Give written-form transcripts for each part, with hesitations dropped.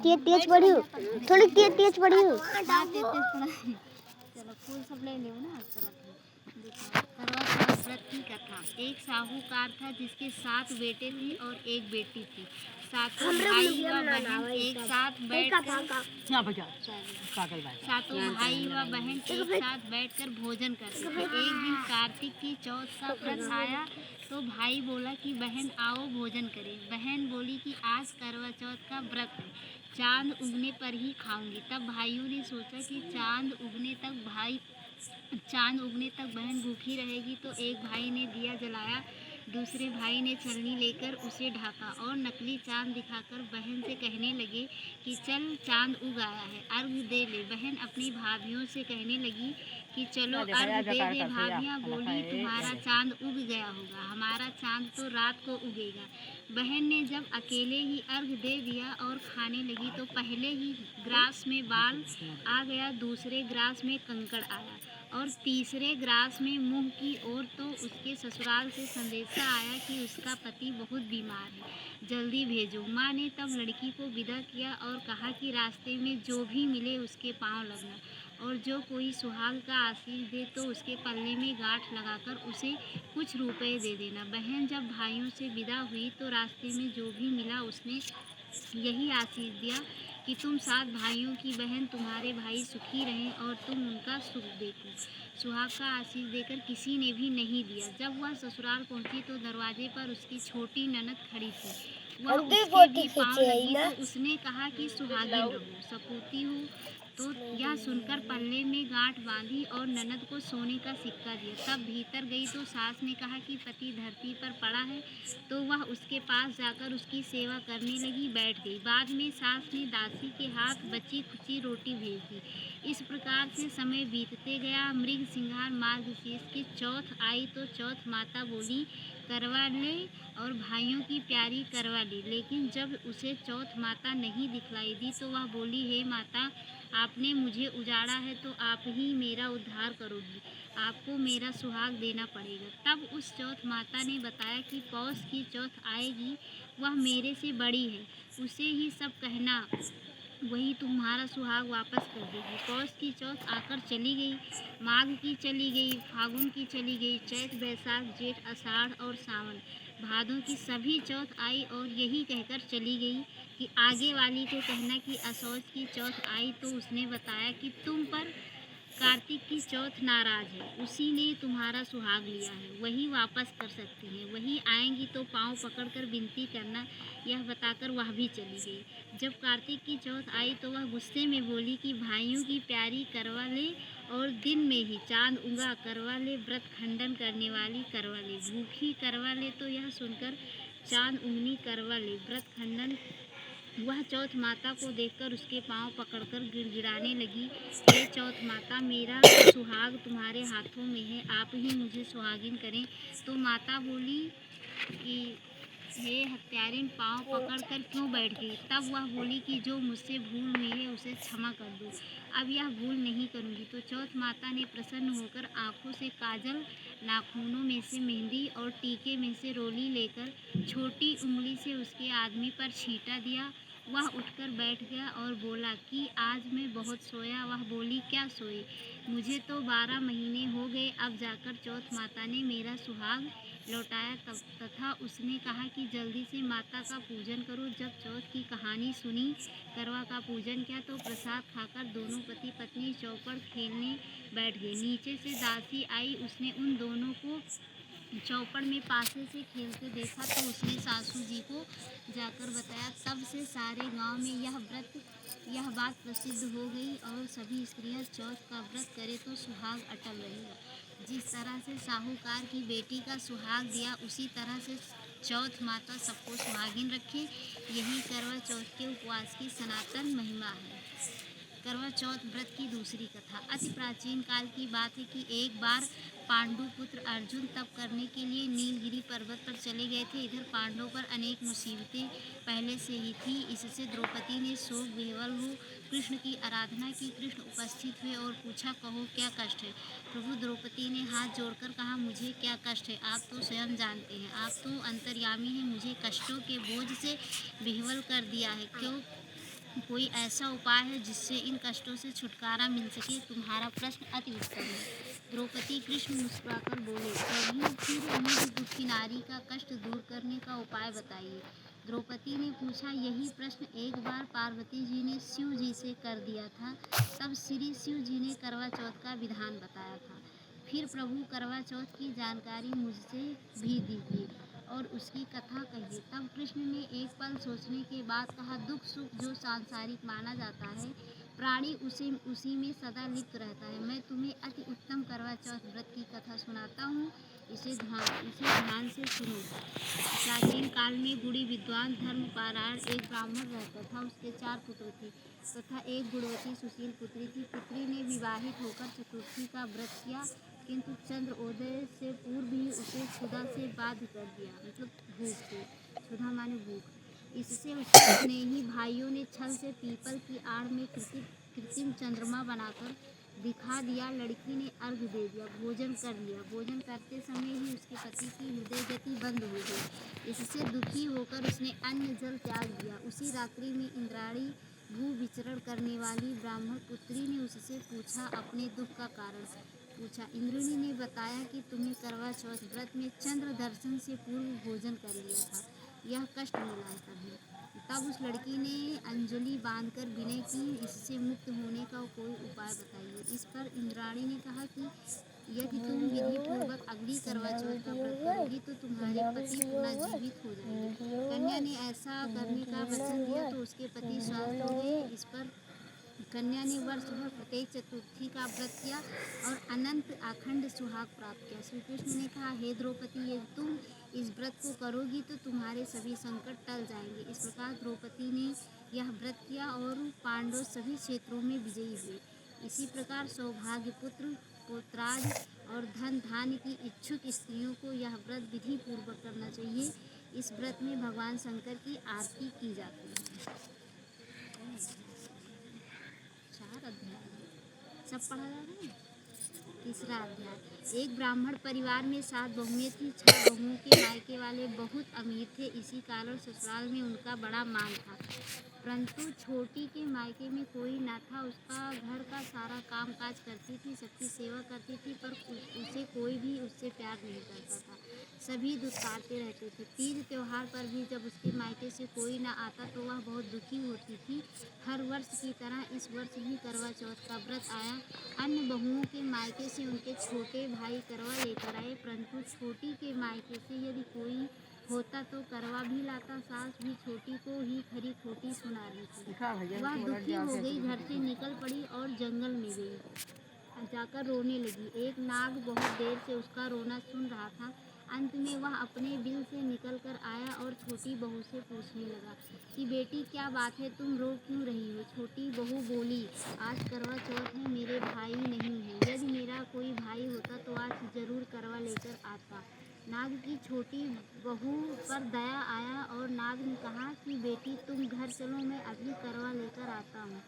तेज पड़ी हो, थोड़ी तेज पड़ी हो। चलो फूल सब ले लो ना। चलो करवा चौथ व्रत की कथा। एक साहूकार था जिसके 7 बेटे थे और एक बेटी थी। सातों भाई व बहन एक साथ बैठकर भोजन करते थे। एक दिन कार्तिक की चौथ का व्रत आया तो भाई बोला कि बहन आओ भोजन करें। बहन बोली कि आज करवा चौथ का व्रत है, चांद उगने पर ही खाऊंगी। तब भाइयों ने सोचा कि चांद उगने तक बहन भूखी रहेगी, तो एक भाई ने दिया जलाया, दूसरे भाई ने छलनी लेकर उसे ढका और नकली चांद दिखाकर बहन से कहने लगे कि चल चांद उग आया है, अर्घ दे ले। बहन अपनी भाभियों से कहने लगी कि चलो अर्घ दे दे। भाभियाँ बोली तुम्हारा चांद उग गया होगा, हमारा चांद तो रात को उगेगा। बहन ने जब अकेले ही अर्घ दे दिया और खाने लगी तो पहले ही ग्रास में बाल आ गया, दूसरे ग्रास में कंकड़ आया और तीसरे ग्रास में मुंह की ओर। तो उसके ससुराल से संदेशा आया कि उसका पति बहुत बीमार है, जल्दी भेजो। माँ ने तब लड़की को विदा किया और कहा कि रास्ते में जो भी मिले उसके पांव लगना और जो कोई सुहाग का आशीष दे तो उसके पल्ले में गांठ लगाकर उसे कुछ रुपए दे देना। बहन जब भाइयों से विदा हुई तो रास्ते में जो भी मिला उसने यही आशीष दिया कि तुम 7 भाइयों की बहन, तुम्हारे भाई सुखी रहें और तुम उनका सुख देखो। सुहाग का आशीष देकर किसी ने भी नहीं दिया। जब वह ससुराल पहुंची तो दरवाजे पर उसकी छोटी ननद खड़ी थी। वह उसके भी पाँव लगी तो उसने कहा कि सुहागिन रहो, सपूती हो। तो यह सुनकर पल्ले में गांठ बांधी और ननद को सोने का सिक्का दिया। तब भीतर गई तो सास ने कहा कि पति धरती पर पड़ा है, तो वह उसके पास जाकर उसकी सेवा करने लगी, बैठ गई। बाद में सास ने दासी के हाथ बची खुची रोटी भेज दी। इस प्रकार से समय बीतते गया। मृग सिंगार मार्गशीर्ष की चौथ आई तो चौथ माता बोली करवा ले और भाइयों की प्यारी करवा ली। लेकिन जब उसे चौथ माता नहीं दिखलाई दी तो वह बोली, हे माता, आपने मुझे उजाड़ा है तो आप ही मेरा उद्धार करोगी, आपको मेरा सुहाग देना पड़ेगा। तब उस चौथ माता ने बताया कि पौष की चौथ आएगी, वह मेरे से बड़ी है, उसे ही सब कहना, वही तुम्हारा सुहाग वापस कर देगी। पौष की चौथ आकर चली गई, माघ की चली गई, फागुन की चली गई, चैत बैसाख जेठ आषाढ़ और सावन भादों की सभी चौथ आई और यही कहकर चली गई कि आगे वाली को कहना कि असौज की चौथ आई तो उसने बताया कि तुम पर कार्तिक की चौथ नाराज है, उसी ने तुम्हारा सुहाग लिया है, वही वापस कर सकती है, वही आएंगी तो पाँव पकड़कर विनती करना। यह बताकर वह भी चली गई। जब कार्तिक की चौथ आई तो वह गुस्से में बोली कि भाइयों की प्यारी करवा ले और दिन में ही चांद उगा करवा ले, व्रत खंडन करने वाली करवा ले, भूखी करवा ले। तो यह सुनकर चांद उगनी करवा ले, व्रत खंडन। वह चौथ माता को देखकर उसके पांव पकड़कर गिड़गिड़ाने लगी, हे चौथ माता, मेरा सुहाग तुम्हारे हाथों में है, आप ही मुझे सुहागिन करें। तो माता बोली कि हे हत्यारिन, पांव पकड़कर क्यों बैठ गई? तब वह बोली कि जो मुझसे भूल हुई है उसे क्षमा कर दो, अब यह भूल नहीं करूँगी। तो चौथ माता ने प्रसन्न होकर आँखों से काजल, नाखूनों में से मेहंदी और टीके में से रोली लेकर छोटी उंगली से उसके आदमी पर छींटा दिया। वह उठकर बैठ गया और बोला कि आज मैं बहुत सोया। वह बोली, क्या सोए? मुझे तो 12 महीने हो गए, अब जाकर चौथ माता ने मेरा सुहाग लौटाया। तथा उसने कहा कि जल्दी से माता का पूजन करो। जब चौथ की कहानी सुनी, करवा का पूजन किया तो प्रसाद खाकर दोनों पति पत्नी चौपड़ खेलने बैठ गए। नीचे से दासी आई, उसने उन दोनों को चौपड़ में पासे से खेलते देखा तो उसने सासू जी को जाकर बताया। तब से सारे गांव में यह बात प्रसिद्ध हो गई और सभी स्त्रियां चौथ का व्रत करें तो सुहाग अटल रहेगा। जिस तरह से साहूकार की बेटी का सुहाग दिया, उसी तरह से चौथ माता सबको सुहागिन रखे। यही करवा चौथ के उपवास की सनातन महिमा है। करवा चौथ व्रत की दूसरी कथा। अति प्राचीन काल की बात है कि एक बार पांडु पुत्र अर्जुन तप करने के लिए नीलगिरी पर्वत पर चले गए थे। इधर पांडवों पर अनेक मुसीबतें पहले से ही थी। इससे द्रौपदी ने शोक विह्वल हो कृष्ण की आराधना की। कृष्ण उपस्थित हुए और पूछा, कहो क्या कष्ट है? प्रभु, द्रौपदी ने हाथ जोड़कर कहा, मुझे क्या कष्ट है, आप तो स्वयं जानते हैं, आप तो अंतर्यामी हैं, मुझे कष्टों के बोझ से विह्वल कर दिया है। कोई ऐसा उपाय है जिससे इन कष्टों से छुटकारा मिल सके? तुम्हारा प्रश्न अति उत्तम है। द्रौपदी कृष्ण मुस्कुराकर बोले, प्रभु फिर मुझ दुखी नारी का कष्ट दूर करने का उपाय बताइए। द्रौपदी ने पूछा, यही प्रश्न एक बार पार्वती जी ने शिव जी से कर दिया था। तब श्री शिव जी ने करवा चौथ का विधान बताया था। फिर प्रभु करवा चौथ की जानकारी मुझसे भी दीजिए और उसकी कथा कहिए। तब कृष्ण ने एक पल सोचने के बाद कहा, दुख सुख जो सांसारिक माना जाता है, प्राणी उसी में सदा लिप्त रहता है। मैं तुम्हें अति उत्तम करवा चौथ व्रत की कथा सुनाता हूँ, इसे ध्यान से सुनो। प्राचीन काल में गुणी विद्वान धर्मपरायण एक ब्राह्मण रहता था। उसके 4 पुत्र थे तथा एक गुणवती सुशील पुत्री थी। पुत्री ने विवाहित होकर चतुर्थी का व्रत किया, किंतु चंद्रोदय से पूर्व ही उसे क्षुधा से बाध्य कर दिया, मतलब भूख से। क्षुधा माने भूख। इससे उसके स्नेही भाइयों ने छल से पीपल की आड़ में कृत्रिम चंद्रमा बनाकर दिखा दिया। लड़की ने अर्घ दे दिया, भोजन कर लिया। भोजन करते समय ही उसके पति की हृदय गति बंद हो गई। इससे दुखी होकर उसने अन्न जल त्याग दिया। उसी रात्रि में इंद्राणी भू विचरण करने वाली ब्राह्मण पुत्री ने उससे पूछा, अपने दुख का कारण पूछा। इंद्राणी ने बताया कि तुम्हें करवा चौथ व्रत में चंद्र दर्शन से पूर्व भोजन कर लिया था, यह कष्ट मिला है तभी। तब उस लड़की ने अंजलि बांधकर विनय की, इससे मुक्त होने का कोई उपाय बताइए। इस पर इंद्राणी ने कहा कि यदि तुम विधि पूर्वक अगली करवा चौथ का व्रत करोगी तो तुम्हारे पति पुनः जीवित हो जाएंगे। कन्या ने ऐसा करने का वचन दिया तो उसके पति स्वस्थ हो गए। इस पर कन्या ने वर्ष भर प्रत्येक चतुर्थी का व्रत किया और अनंत अखंड सुहाग प्राप्त किया। श्री कृष्ण ने कहा, हे द्रौपदी, यदि तुम इस व्रत को करोगी तो तुम्हारे सभी संकट टल जाएंगे। इस प्रकार द्रौपदी ने यह व्रत किया और पांडव सभी क्षेत्रों में विजयी हुए। इसी प्रकार सौभाग्य पुत्र पुत्राज और धन धान्य की इच्छुक स्त्रियों को यह व्रत विधि पूर्वक करना चाहिए। इस व्रत में भगवान शंकर की आरती की जाती है। 4 अध्याय सब पढ़ा जा रहा है। तीसरा अध्याय। एक ब्राह्मण परिवार में 7 बहुएं थी। 6 बहुओं के मायके वाले बहुत अमीर थे, इसी कारण ससुराल में उनका बड़ा मान था। परंतु छोटी के मायके में कोई न था। उसका घर का सारा काम काज करती थी, सबकी सेवा करती थी, पर उसे कोई भी उससे प्यार नहीं करता था। सभी दुत्कारते रहते थे। तीज त्योहार पर भी जब उसके मायके से कोई न आता तो वह बहुत दुखी होती थी। हर वर्ष की तरह इस वर्ष भी करवा चौथ का व्रत आया। अन्य बहुओं के मायके से उनके छोटे भाई करवा लेकर आए, परंतु छोटी के मायके से यदि कोई होता तो करवा भी लाता। सास भी छोटी को ही खरी खोटी सुना रही थी। वह दुखी हो गई, घर से निकल पड़ी और जंगल में गई। जाकर रोने लगी। एक नाग बहुत देर से उसका रोना सुन रहा था। अंत में वह अपने बिल से निकल कर आया और छोटी बहू से पूछने लगा कि बेटी, क्या बात है, तुम रो क्यों रही हो? छोटी बहू बोली, आज करवा चौथ है, मेरे भाई नहीं है। यदि मेरा कोई भाई होता तो आज जरूर करवा लेकर आता। नाग की छोटी बहू पर दया आया और नाग ने कहा कि बेटी, तुम घर चलो, मैं अभी करवा लेकर आता हूँ।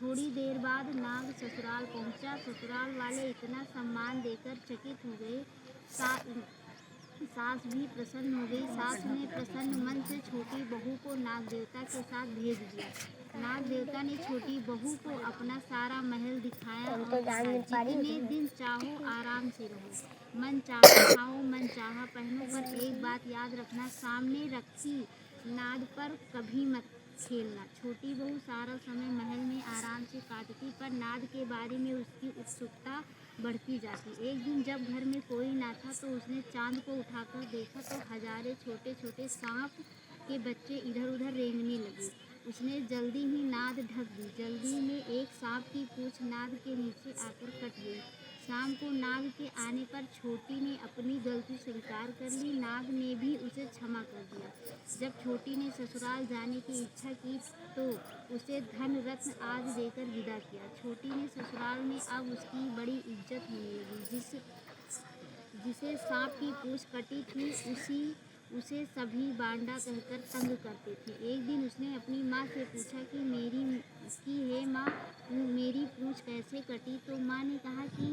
थोड़ी देर बाद नाग ससुराल पहुँचा। ससुराल वाले इतना सम्मान देकर चकित हो गए। सास भी प्रसन्न हो गई। सास ने प्रसन्न मन से छोटी बहू को नाग देवता के साथ भेज दिया। नाग देवता ने छोटी बहू को अपना सारा महल दिखाया और कहा, जितने दिन चाहो आराम से रहो, मन चाहा खाओ, मन चाहा पहनो, पर एक बात याद रखना, सामने रखी नाद पर कभी मत खेलना। छोटी बहू सारा समय महल में आराम से काटती, पर नाद के बारे में उसकी उत्सुकता बढ़ती जाती। एक दिन जब घर में कोई ना था तो उसने चांद को उठाकर देखा तो हजारों छोटे छोटे सांप के बच्चे इधर उधर रेंगने लगे। उसने जल्दी ही नाद ढक दी। जल्दी में एक सांप की पूंछ नाद के नीचे आकर कट गई। शाम को नाग के आने पर छोटी ने अपनी गलती स्वीकार कर ली। नाग ने भी उसे क्षमा कर दिया। जब छोटी ने ससुराल जाने की इच्छा की तो उसे धन रत्न आदि देकर विदा किया। छोटी ने ससुराल में अब उसकी बड़ी इज्जत होने लगी। जिसे सांप की पूंछ कटी थी उसे सभी बांडा कहकर तंग करते थे। एक दिन उसने अपनी माँ से पूछा कि हे माँ, मेरी पूँछ कैसे कटी? तो माँ ने कहा कि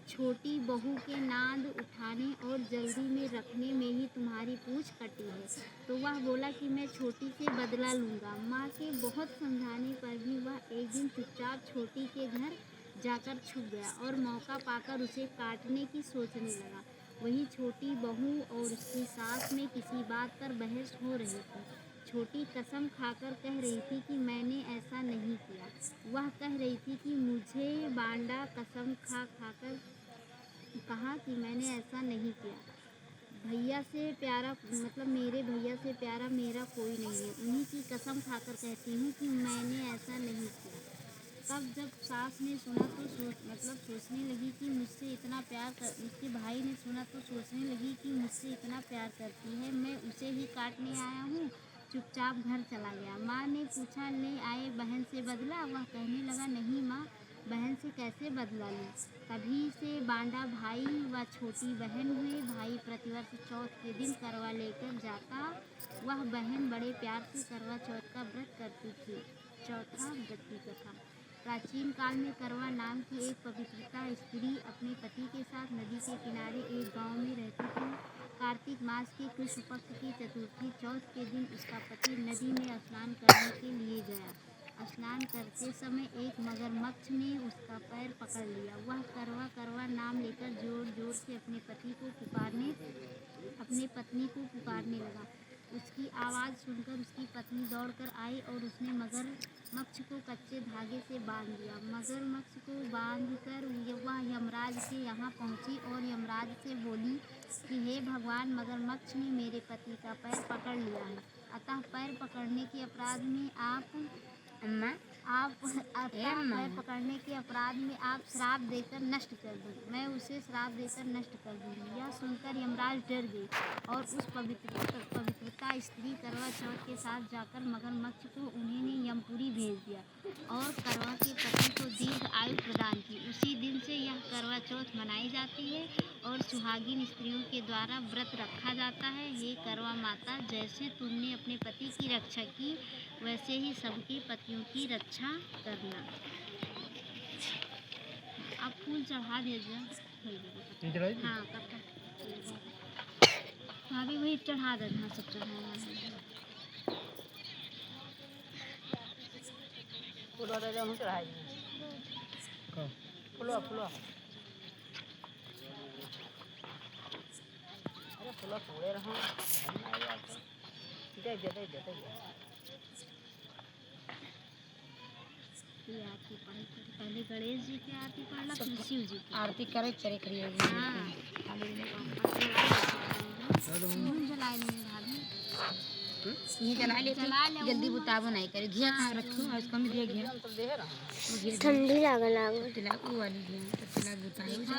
छोटी बहू के नाद उठाने और जल्दी में रखने में ही तुम्हारी पूँछ कटी है। तो वह बोला कि मैं छोटी से बदला लूँगा। माँ के बहुत समझाने पर भी वह एक दिन चुपचाप छोटी के घर जाकर छुप गया और मौका पाकर उसे काटने की सोचने लगा। वही छोटी बहू और उसकी सास में किसी बात पर बहस हो रही थी। छोटी कसम खाकर कह रही थी कि मैंने ऐसा नहीं किया। वह कह रही थी कि मुझे बांडा कसम खा खाकर कहा कि मैंने ऐसा नहीं किया। भैया से प्यारा मतलब मेरे भैया से प्यारा मेरा कोई नहीं है। उन्हीं की कसम खाकर कहती हूँ कि मैंने ऐसा नहीं किया। तब जब सास ने सुना तो सोचने लगी कि उसके भाई ने सुना तो सोचने लगी कि मुझसे इतना प्यार करती है, मैं उसे ही काटने आया हूँ। चुपचाप घर चला गया। माँ ने पूछा, ले आए बहन से बदला? वह कहने लगा, नहीं माँ, बहन से कैसे बदला लूँ? तभी से बांडा भाई व छोटी बहन हुए। भाई प्रतिवर्ष चौथ के दिन करवा लेकर जाता। वह बहन बड़े प्यार से करवा चौथ का व्रत करती थी। चौथा व्रत की कथा। प्राचीन काल में करवा नाम की एक पवित्रता स्त्री अपने पति के साथ नदी के किनारे एक गांव में रहती थी। कार्तिक मास के कृष्ण पक्ष की चतुर्थी चौथ के दिन उसका पति नदी में स्नान करने के लिए गया। स्नान करते समय एक मगरमच्छ ने उसका पैर पकड़ लिया। वह करवा करवा नाम लेकर जोर जोर से अपनी पत्नी को पुकारने लगा। उसकी आवाज़ सुनकर उसकी पत्नी दौड़कर आई और उसने मगरमच्छ को कच्चे धागे से बांध दिया। मगरमच्छ को बांधकर वह यमराज के यहाँ पहुँची और यमराज से बोली कि हे भगवान, मगरमच्छ ने मेरे पति का पैर पकड़ लिया है, अतः पैर पकड़ने के अपराध में आप श्राप देकर नष्ट कर दो। मैं उसे श्राप देकर नष्ट कर दूँगी। यह सुनकर यमराज डर गए और उस पवित्रता स्त्री करवा चौथ के साथ जाकर मगरमच्छ को उन्होंने यमपुरी भेज दिया और करवा के पति को दीर्घ आयु प्रदान की। उसी दिन से यह करवा चौथ मनाई जाती है और सुहागिन स्त्रियों के द्वारा व्रत रखा जाता है। हे करवा माता, जैसे तुमने अपने पति की रक्षा की, वैसे ही सबके पतियों की रक्षा करना। अब फूल चढ़ा दीजिए। हाँ, भाभी वही चढ़ा देना, सब चढ़ाना है। थोड़े रहो, आरती पढ़ी, पहले गणेश जी की आरती पढ़ना, फिर शिव जी की आरती करे चले करिए। हाँ, जलाए नहीं भाभी, ये जला ले जल्दी बुताबो नहीं करे। घिया कहाँ रखूँ? और इसको भी घिया ठंडी लागल वाली घिया बुताई